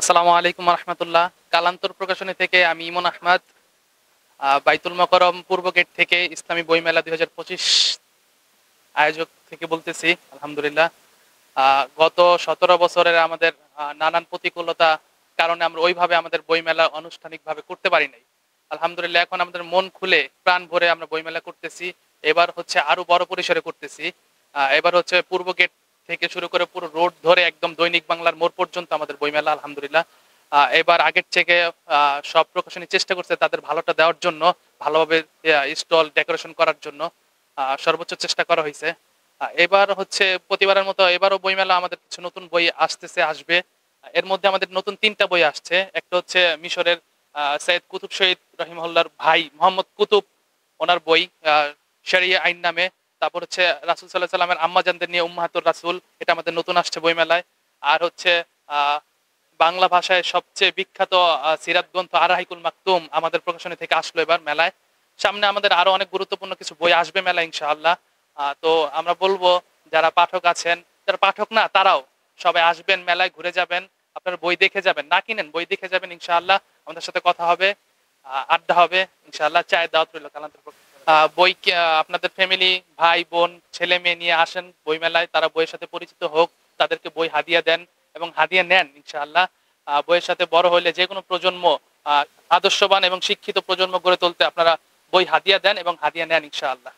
আসসালামু আলাইকুম রহমতুল্লাহ। কালান্তর প্রকাশনী থেকে আমি ইমন আহমদ, বাইতুল মোকাররম পূর্ব গেট থেকে ইসলামী বইমেলা 2025 আয়োজক থেকে বলতেছি। আলহামদুলিল্লাহ, গত 17 বছরের আমাদের নানান প্রতিকূলতা কারণে আমরা ওইভাবে আমাদের বইমেলা আনুষ্ঠানিকভাবে করতে পারি নাই। আলহামদুলিল্লাহ, এখন আমাদের মন খুলে প্রাণ ভরে আমরা বইমেলা করতেছি। এবার হচ্ছে আরো বড় পরিসরে করতেছি। এবার হচ্ছে পূর্ব গেট থেকে শুরু করে পুরো রোড ধরে একদম দৈনিক বাংলার মোড় পর্যন্ত আমাদের বইমেলা। আলহামদুলিল্লাহ, এবার আগের থেকে সব প্রকাশনী চেষ্টা করছে তাদের ভালোটা দেওয়ার জন্য, ভালোভাবে স্টল ডেকোরেশন করার জন্য সর্বোচ্চ চেষ্টা করা হয়েছে। এবার হচ্ছে প্রতিবারের মতো এবারও বইমেলা আমাদের কিছু নতুন বই আসবে। এর মধ্যে আমাদের নতুন 3টা বই আসছে। একটা হচ্ছে মিশরের সৈয়দ কুতুব শহীদ রহিমহুল্লাহর ভাই মোহাম্মদ কুতুব, ওনার বই শরিয়া আইন নামে। তারপর হচ্ছে রাসূল সাল্লাল্লাহু আলাইহি সাল্লামের আম্মাজানদের নিয়ে উম্মাহাতুর রাসূল, এটা আমাদের নতুন আসছে বইমেলায়। আর হচ্ছে আহ, বাংলা ভাষায় সবচেয়ে বিখ্যাত সিরাত গ্রন্থ আরাহিকুল মাকতুম আমাদের প্রকাশনী থেকে আসলো এবার মেলায়। সামনে আমাদের আরো অনেক গুরুত্বপূর্ণ কিছু বই আসবে মেলায় ইনশাআল্লাহ। তো আমরা বলবো, যারা পাঠক আছেন, যারা পাঠক না তারাও সবাই আসবেন, মেলায় ঘুরে যাবেন, আপনার বই দেখে যাবেন, না কিনেন বই দেখে যাবেন ইনশাআল্লাহ। আমাদের সাথে কথা হবে, আড্ডা হবে ইনশাআল্লাহ। চায়ের দাওয়াত রইল কালান্তর পক্ষ থেকে। বই আপনাদের ফ্যামিলি, ভাই বোন, ছেলে মেয়ে নিয়ে আসেন বই মেলায়, তারা বইয়ের সাথে পরিচিত হোক, তাদেরকে বই হাদিয়া দেন এবং হাদিয়া নেন ইনশাআল্লাহ। বইয়ের সাথে বড় হইলে যে কোনো প্রজন্ম আদর্শবান এবং শিক্ষিত প্রজন্ম গড়ে তুলতে আপনারা বই হাদিয়া দেন এবং হাদিয়া নেন ইনশাআল্লাহ।